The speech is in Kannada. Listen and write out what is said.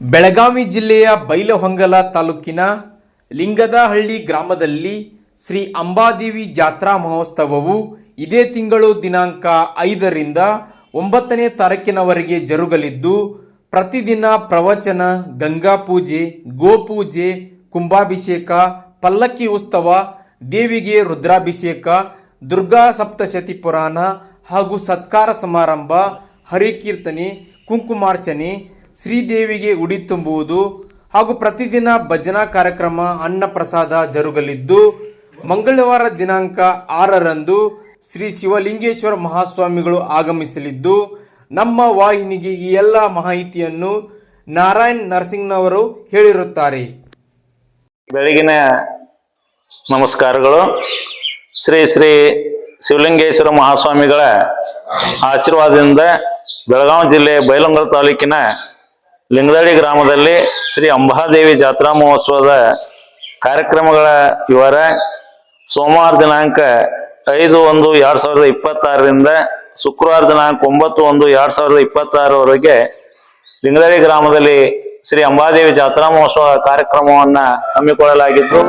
ಬೆಳಗಾವಿ ಜಿಲ್ಲೆಯ ಬೈಲಹೊಂಗಲ ತಾಲೂಕಿನ ಲಿಂಗದಹಳ್ಳಿ ಗ್ರಾಮದಲ್ಲಿ ಶ್ರೀ ಅಂಬಾದೇವಿ ಜಾತ್ರಾ ಮಹೋತ್ಸವವು ಇದೇ ತಿಂಗಳು ದಿನಾಂಕ 5ರಿಂದ 9ನೇ ತಾರೀಕಿನವರೆಗೆ ಜರುಗಲಿದ್ದು, ಪ್ರತಿದಿನ ಪ್ರವಚನ, ಗಂಗಾ ಪೂಜೆ, ಗೋಪೂಜೆ, ಕುಂಭಾಭಿಷೇಕ, ಪಲ್ಲಕ್ಕಿ ಉತ್ಸವ, ದೇವಿಗೆ ರುದ್ರಾಭಿಷೇಕ, ದುರ್ಗಾ ಸಪ್ತಶತಿ ಪುರಾಣ ಹಾಗೂ ಸತ್ಕಾರ ಸಮಾರಂಭ, ಹರಿಕೀರ್ತನೆ, ಕುಂಕುಮಾರ್ಚನೆ, ಶ್ರೀದೇವಿಗೆ ಉಡಿ ತುಂಬುವುದು ಹಾಗೂ ಪ್ರತಿದಿನ ಭಜನಾ ಕಾರ್ಯಕ್ರಮ, ಅನ್ನ ಪ್ರಸಾದ ಜರುಗಲಿದ್ದು, ಮಂಗಳವಾರ ದಿನಾಂಕ 6ರಂದು ಶ್ರೀ ಶಿವಲಿಂಗೇಶ್ವರ ಮಹಾಸ್ವಾಮಿಗಳು ಆಗಮಿಸಲಿದ್ದು, ನಮ್ಮ ವಾಹಿನಿಗೆ ಈ ಎಲ್ಲ ಮಾಹಿತಿಯನ್ನು ನಾರಾಯಣ್ ನರಸಿಂಗ್ನವರು ಹೇಳಿರುತ್ತಾರೆ. ಬೆಳಗಿನ ನಮಸ್ಕಾರಗಳು. ಶ್ರೀ ಶ್ರೀ ಶಿವಲಿಂಗೇಶ್ವರ ಮಹಾಸ್ವಾಮಿಗಳ ಆಶೀರ್ವಾದದಿಂದ ಬೆಳಗಾವಿ ಜಿಲ್ಲೆ ಬೈಲಹೊಂಗಲ ತಾಲೂಕಿನ ಲಿಂಗದಹಳ್ಳಿ ಗ್ರಾಮದಲ್ಲಿ ಶ್ರೀ ಅಂಬಾದೇವಿ ಜಾತ್ರಾ ಮಹೋತ್ಸವದ ಕಾರ್ಯಕ್ರಮಗಳ ವಿವರ ಸೋಮವಾರ ದಿನಾಂಕ 5/1/2026ರಿಂದ ಶುಕ್ರವಾರ ದಿನಾಂಕ 9/1/2026ವರೆಗೆ ಲಿಂಗದಹಳ್ಳಿ ಗ್ರಾಮದಲ್ಲಿ ಶ್ರೀ ಅಂಬಾದೇವಿ ಜಾತ್ರಾ ಮಹೋತ್ಸವ ಕಾರ್ಯಕ್ರಮವನ್ನು ಹಮ್ಮಿಕೊಳ್ಳಲಾಗಿದ್ದು,